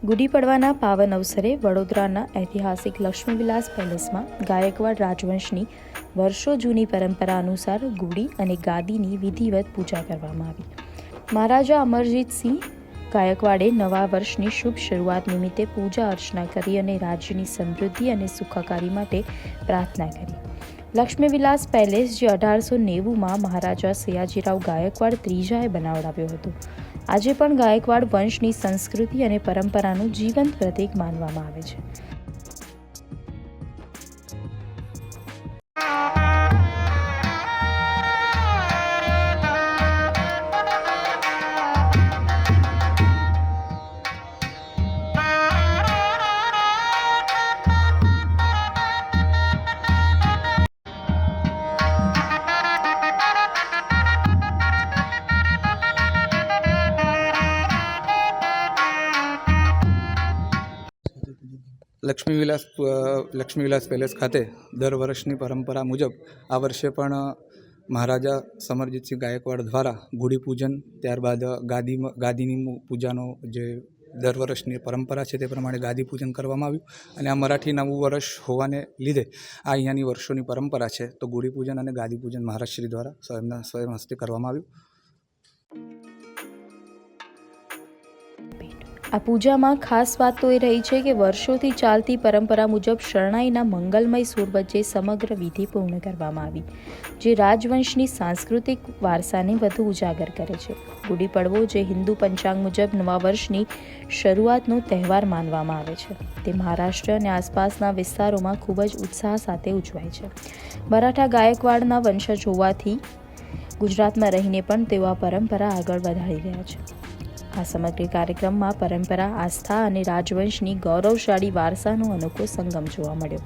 ગુડી પડવાના પાવન અવસરે વડોદરાના ઐતિહાસિક લક્ષ્મીવિલાસ પેલેસમાં ગાયકવાડ રાજવંશની વર્ષો જૂની પરંપરા અનુસાર ગુડી અને ગાદીની વિધિવત પૂજા કરવામાં આવી. મહારાજા અમરજીતસિંહ ગાયકવાડે નવા વર્ષની શુભ શરૂઆત નિમિત્તે પૂજા અર્ચના કરી અને રાજ્યની સમૃદ્ધિ અને સુખાકારી માટે પ્રાર્થના કરી. લક્ષ્મીવિલાસ પેલેસ જે 1890માં મહારાજા સયાજીરાવ ગાયકવાડ ત્રીજાએ બનાવડાવ્યો હતો, આજે પણ ગાયકવાડ વંશની સંસ્કૃતિ અને પરંપરાનું જીવંત પ્રતીક માનવામાં આવે છે. લક્ષ્મીવિલાસ પેલેસ ખાતે દર વર્ષની પરંપરા મુજબ આ વર્ષે પણ મહારાજા સમરજીતસિંહ ગાયકવાડ દ્વારા ગુડી પૂજન, ત્યારબાદ ગાદીની પૂજાનો જે દર વર્ષની પરંપરા છે તે પ્રમાણે ગાદી પૂજન કરવામાં આવ્યું. અને આ મરાઠી નવું વર્ષ હોવાને લીધે આ અહીંયાની વર્ષોની પરંપરા છે, તો ગુડી પૂજન અને ગાદી પૂજન મહારાજશ્રી દ્વારા સ્વયં હસ્તે કરવામાં આવ્યું. આ પૂજામાં ખાસ વાત તો એ રહી છે કે વર્ષોથી ચાલતી પરંપરા મુજબ શરણાઈના મંગલમય સુર વચ્ચે સમગ્ર વિધિ પૂર્ણ કરવામાં આવી, જે રાજવંશની સાંસ્કૃતિક વારસાને વધુ ઉજાગર કરે છે. ગુડી પડવો, જે હિન્દુ પંચાંગ મુજબ નવા વર્ષની શરૂઆતનો તહેવાર માનવામાં આવે છે, તે મહારાષ્ટ્ર અને આસપાસના વિસ્તારોમાં ખૂબ જ ઉત્સાહ સાથે ઉજવાય છે. મરાઠા ગાયકવાડના વંશજ હોવાથી ગુજરાતમાં રહીને પણ તેઓ આ પરંપરા આગળ વધારી રહ્યા છે. આ સમગ્ર કાર્યક્રમમાં પરંપરા, આસ્થા અને રાજવંશની ગૌરવશાળી વારસાનો અનોખો સંગમ જોવા મળ્યો.